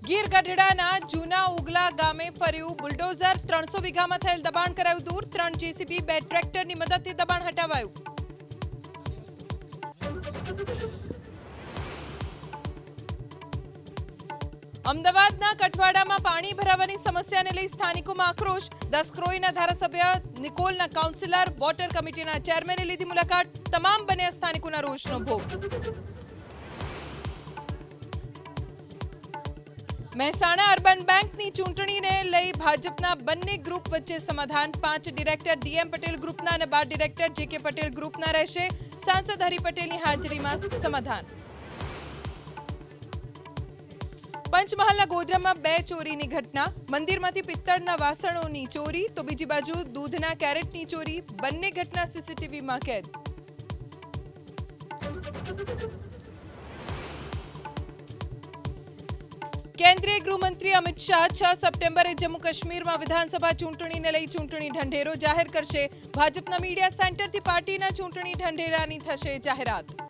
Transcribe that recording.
ગીર ગઢડાના જૂના ઉગલા ગામે ફર્યું બુલડોઝર 300 વીઘામાં થયેલ દબાણ કરાયું દૂર 3 જેસીબી 2 ટ્રેક્ટરની મદદથી દબાણ હટાવાયું। અમદાવાદના કઠવાડામાં પાણી ભરાવાની સમસ્યાને લઈ સ્થાનિકોમાં આક્રોશ। દસક્રોઈના ધારાસભ્ય નિકોલના કાઉન્સિલર વોટર કમિટીના ચેરમેને લીધી મુલાકાત। તમામ બન્યા સ્થાનિકોના રોષનો ભોગ। મહેસાણા અર્બન બેંકની ચૂંટણીને લઈ ભાજપના બંને ગ્રુપ વચ્ચે સમાધાન। 5 ડિરેક્ટર ડીએમ પટેલ ગ્રુપના અને 12 ડિરેક્ટર જેકે પટેલ ગ્રુપના રહેશે। સાંસદ હરિ પટેલની હાજરીમાં સમાધાન। પંચમહાલના ગોધરામાં 2 ચોરીની ઘટના। મંદિરમાંથી પિત્તળના વાસણોની ચોરી તો બીજી બાજુ દૂધના કેરેટની ચોરી। બંને ઘટના સીસીટીવીમાં કેદ। કેન્દ્રીય ગૃહમંત્રી અમિત શાહ 6 સપ્ટેમ્બરે જમ્મુ કાશ્મીરમાં વિધાનસભા ચૂંટણીને લઈ ચૂંટણી ઢંઢેરો જાહેર કરશે। ભાજપના મીડિયા સેન્ટરથી પાર્ટીના ચૂંટણી ઢંઢેરાની થશે જાહેરાત।